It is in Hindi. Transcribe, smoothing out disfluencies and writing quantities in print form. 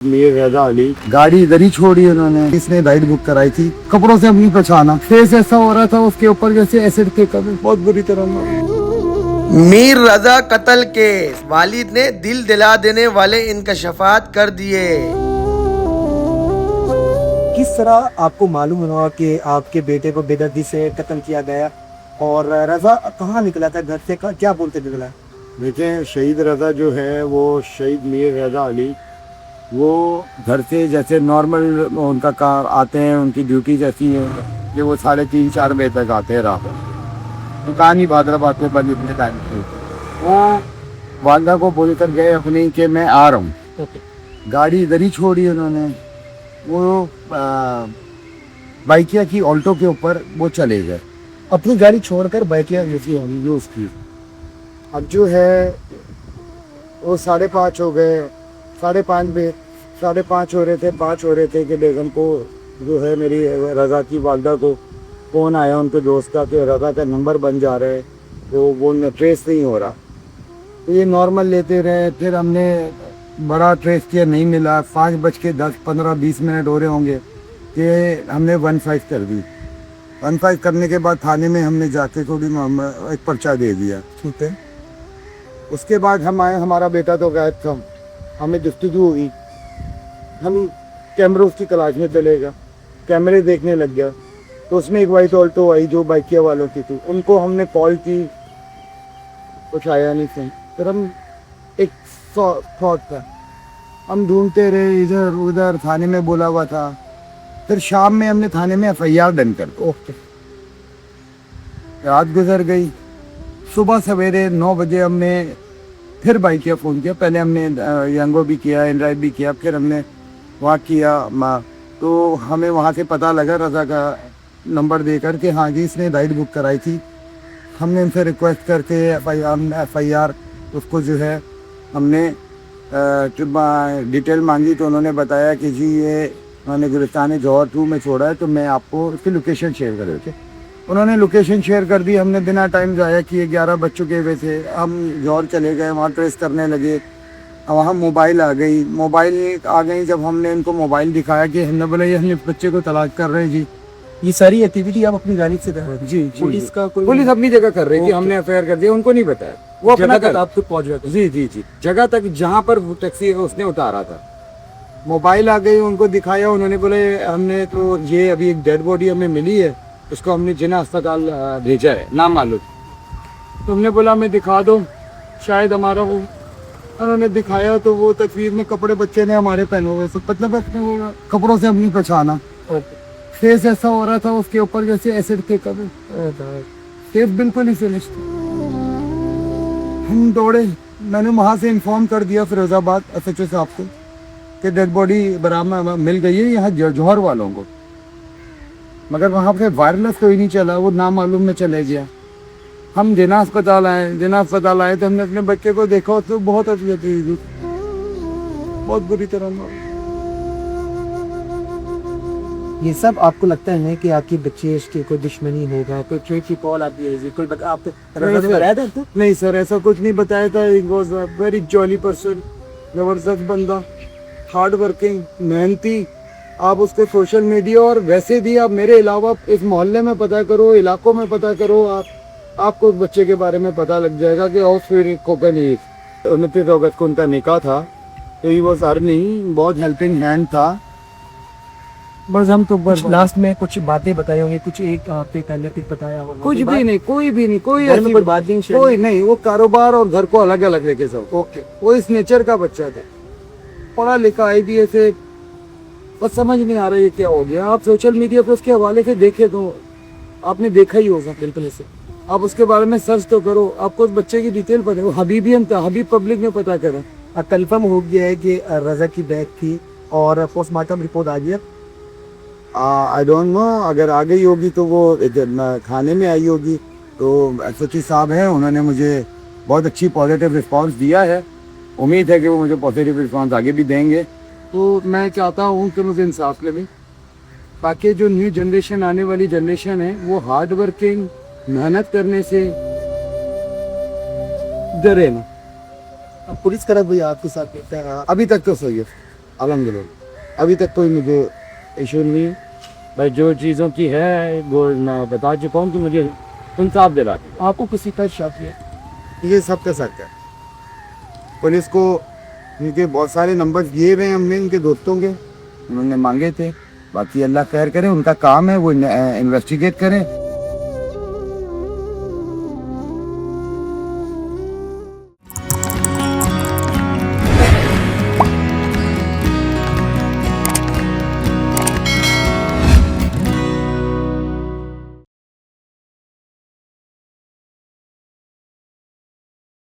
मीर रजा अली। गाड़ी इधर ही छोड़ी उन्होंने, इसने राइड बुक कराई थी, कपड़ों से अपनी पहचाना, फेस ऐसा हो रहा था उसके ऊपर जैसे एसिड के कभी, बहुत बुरी तरह मीर रजा कत्ल केस, वालिद ने दिल दिला देने वाले इंकशाफात कर दिए। किस तरह आपको मालूम हुआ कि आपके बेटे को बेदर्दी से कत्ल किया गया, और रजा कहाँ निकला था घर से, क्या बोलते निकला? देखें, शहीद रजा जो है वो शहीद मीर रजा अली, वो घर से जैसे नॉर्मल उनका कार आते हैं, उनकी ड्यूटी जैसी है कि वो 3:30-4 बजे तक आते हैं रात को, दुकान ही भादराबाद में बंद इतने टाइम से। वो वालदा को बोल कर गए अपनी कि मैं आ रहा हूँ, गाड़ी इधर ही छोड़ी उन्होंने, वो बाइकिया की ऑल्टो के ऊपर वो चले गए, अपनी गाड़ी छोड़कर बाइकिया यूज की। अब जो है वो 5:30 हो गए, 5:30 हो रहे थे, 5 हो रहे थे कि बेगम को जो है मेरी रजा की वालदा को फ़ोन आया उनके दोस्त का कि रजा का नंबर बन जा रहा है, तो वो ट्रेस नहीं हो रहा। तो ये नॉर्मल लेते रहे, फिर हमने बड़ा ट्रेस किया, नहीं मिला। 5:10-15-20 हो रहे होंगे कि हमने 15 कर दी। 15 करने के बाद थाने में हमने जाके थोड़ी एक पर्चा दे दिया, ठीक है। उसके बाद हम आए, हमारा बेटा तो गायब था, हमें जस्तजू हुई, हम कैमरों की तलाश में चले गए, कैमरे देखने लग गया, तो उसमें एक वाइट ऑल्टो आई जो बाइकिया वालों की थी, उनको हमने कॉल की, कुछ आया नहीं सही। फिर हम एक थॉट था, हम ढूंढते रहे इधर उधर, थाने में बोला हुआ था। फिर शाम में हमने थाने में FIR डन कर दी। ओके। रात गुजर गई, सुबह सवेरे 9 बजे हमने फिर बाइकिया फ़ोन किया। पहले हमने यंगो भी किया, एंड्राइड भी किया, फिर हमने वहाँ किया, तो हमें वहाँ से पता लगा रजा का नंबर देकर के हाँ जी इसने राइड बुक कराई थी। हमने उनसे रिक्वेस्ट करके FIR उसको जो है हमने डिटेल मांगी, तो उन्होंने बताया कि जी ये उन्होंने गुलिस्तान जौहर 2 में छोड़ा है, तो मैं आपको उसकी लोकेशन शेयर कर देते। उन्होंने लोकेशन शेयर कर दी, हमने बिना टाइम ज़ाया किए 11 बज चुके हुए थे, हम जौहर चले गए, वहाँ ट्रेस करने लगे। वहाँ मोबाइल आ गई, जब हमने इनको मोबाइल दिखाया कि हमने बोला ये हम बच्चे को तलाश कर रहे हैं जी। ये सारी एक्टिविटी आप अपनी गाड़ी से कर रहे थे? जी पुलिस का कोई? पुलिस अपनी जगह कर रही थी, हमने FIR कर दिया, उनको नहीं बताया, वो अपना जगह तक आप खुद पहुंच गए थे? जी जगह तक जहाँ पर टैक्सी उसने उतारा था। मोबाइल आ गई, उनको दिखाया, उन्होंने बोले हमने तो ये अभी एक डेड बॉडी हमें मिली है, उसको हमने जिन्ना अस्पताल भेजा है, नाम मालूम। तो हमने बोला हमें दिखा दो, शायद हमारा वो, उन्होंने दिखाया तो वो तस्वीर में कपड़े बच्चे ने हमारे पहने हुए, मतलब अपने वो कपड़ों से अपनी पहचाना, फेस ऐसा हो रहा था उसके ऊपर जैसे एसिड के कभी, फेस बिल्कुल ही फिनिश था। हम दौड़े, मैंने वहाँ से इन्फॉर्म कर दिया फिरोजाबाद SHO साहब को कि डेड बॉडी बरामद मिल गई है यहाँ जौहर वालों को, मगर वहाँ पे वायरलेस कोई नहीं चला, वो नामालूम में चले गया। हम जिन्ना अस्पताल आए तो हमने अपने बच्चे को देखा तो बहुत अफियत हुई थी, बहुत बुरी तरह। ये सब आपको लगता है कि आपकी बच्चे की कोई दुश्मनी होगा, कोई कॉल आती है, कोई आप बताया था? नहीं सर, ऐसा कुछ नहीं बताया था। He was a very jolly person, जबरदस्त बंदा, हार्ड वर्किंग, मेहनती। आप उसको सोशल मीडिया और वैसे भी आप मेरे अलावा इस मोहल्ले में पता करो, इलाकों में पता करो, आपको उस बच्चे के बारे में पता लग जाएगा कि और फिर 29 अगस्त को उनका निकाह था, तो ही वॉज अर्निंग, बहुत हेल्पिंग हैंड था। बस हम तो बस लास्ट में कुछ बातें बताई होंगी, कुछ एक आपने कहने कुछ बताया होगा? कुछ भी नहीं, कोई घर में कोई बात नहीं, कोई नहीं, वो कारोबार और घर को अलग अलग लेके सब। ओके, वो इस नेचर का बच्चा था, पढ़ा लिखा IBA से, बस समझ नहीं आ रहा है क्या हो गया। आप सोशल मीडिया पे उसके हवाले से देखे तो आपने देखा ही होगा, बिल्कुल ऐसे आप उसके बारे में सर्च तो करो, आपको उस बच्चे की डिटेल पता है। हबीबियन था, हबीब पब्लिक में पता करा। कंफर्म हो गया है कि रजा की बैग थी और पोस्टमार्टम रिपोर्ट आ गया? आई डोंट नो, अगर आ गई होगी तो वो खाने में आई होगी। तो SHO साहब हैं, उन्होंने मुझे बहुत अच्छी पॉजिटिव रिस्पांस दिया है, उम्मीद है कि वो मुझे पॉजिटिव रिस्पांस आगे भी देंगे। तो मैं चाहता हूँ कि मुझे इंसाफ मिले, ताकि जो न्यू जनरेशन आने वाली जनरेशन है वो हार्ड वर्किंग, मेहनत करने से डरे ना। पुलिस का रवैया आपके साथ कैसा है? अभी तक तो सही है। अल्हम्दुलिल्लाह अभी तक कोई मुझे इशू नहीं है। भाई जो चीज़ों की है वो मैं बता चुका हूँ कि मुझे इंसाफ दिला दी। आपको किसी का शक है? ये सब का शक है। पुलिस को उनके बहुत सारे नंबर दिए हुए हैं हमने उनके दोस्तों के, उन्होंने मांगे थे। बाकी अल्लाह खैर करे, उनका काम है वो इन्वेस्टिगेट करें।